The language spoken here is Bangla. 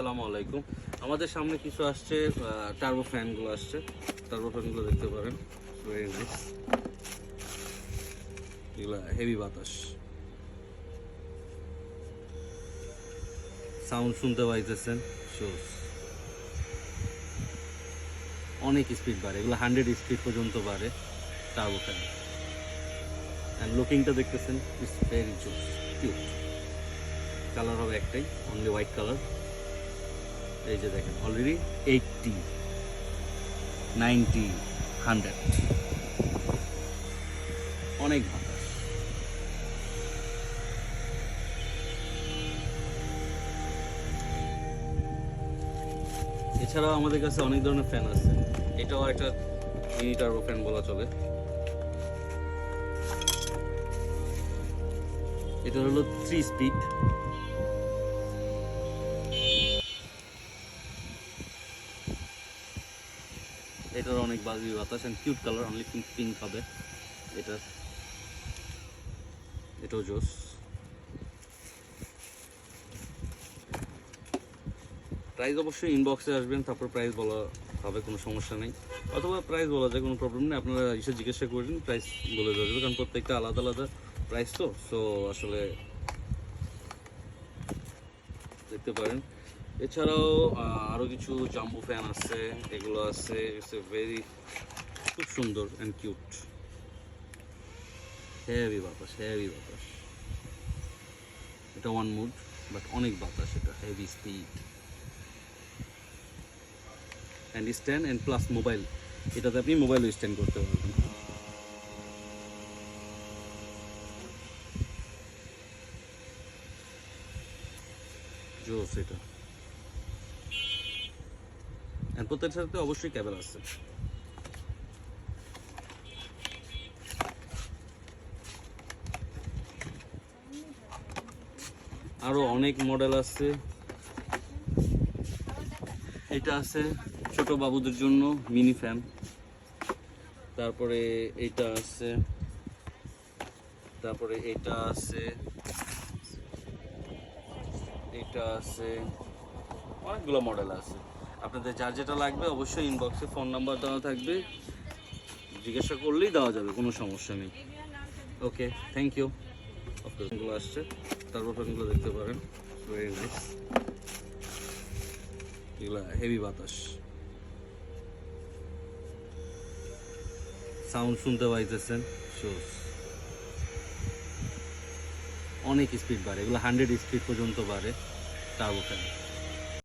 আসসালামু আলাইকুম। আমাদের সামনে কিছু আসছে, টার্বো ফ্যানগুলো আসছে। টার্বো ফ্যানগুলো দেখতে পারেন, ভেরি নাইস। এগুলো হেভি বাতাস, সাউন্ড শুনতে পাইতেছেন। শোস অনেক স্পিড বাড়ে, এগুলো 100 স্পিড পর্যন্ত বাড়ে টার্বো ফ্যান। অ্যান্ড লুকিংটা দেখতেছেন, ইটস ভেরি জোস, কিউট। কালার হবে একটাই, অনলি হোয়াইট কালার। এই যে দেখেন, অলরেডি 80, 90, 100, অনেক বাতাস। এছাড়াও আমাদের কাছে অনেক ধরনের ফ্যান আছে। এটাও একটা মিনি টার্বো ফ্যান বলা চলে। এটা হলো 3 স্পিড। এটার অনেক বাজবি বাতাস and cute colour, only pink হবে এটা। এটাও জোস। প্রাইস অবশ্যই ইনবক্সে আসবেন, তারপর প্রাইস বলা হবে, কোনো সমস্যা নেই। অথবা প্রাইস বলা যায়, কোনো প্রবলেম নেই। আপনারা এসে জিজ্ঞাসা করবেন, প্রাইস বলে দেওয়া যাবে, কারণ প্রত্যেকটা আলাদা আলাদা প্রাইস তো। সো আসলে দেখতে পারেন। এছাড়াও আরও কিছু জাম্বো ফ্যান আছে, এগুলো আছে। ইটস এ ভেরি খুব সুন্দর অ্যান্ড কিউট। হেভি বাতাস, হেভি বাতাস। এটা ওয়ান মুড, বাট অনেক বাতাস। এটা heavy speed and stand and plus mobile. এটাতে আপনি মোবাইলও স্ট্যান্ড করতে পারবেন। জোস এটা। অ্যান্ড প্রত্যেকটার সাথে অবশ্যই ক্যাবেল আছে। আরও অনেক মডেল আছে। এটা আছে ছোট বাবুদের জন্য মিনি ফ্যান। তারপরে এটা আছে, তারপরে এটা আছে, এটা আছে, অনেকগুলো মডেল আছে। আপনাদের যার যেটা লাগবে অবশ্যই ইনবক্সে ফোন নাম্বার দেওয়া থাকবে, জিজ্ঞাসা করলেই দেওয়া যাবে, কোনো সমস্যা নেই। ওকে, থ্যাংক ইউ। অফকোর্সগুলো আসছে, তারপর ফ্যানগুলো দেখতে পারেন, ভেরি নাইস। এগুলো হেভি বাতাস, সাউন্ড শুনতে পাইতেছেন। শোস অনেক স্পিড বাড়ে, এগুলো 100 স্পিড পর্যন্ত বাড়ে টার্বো ফ্যান।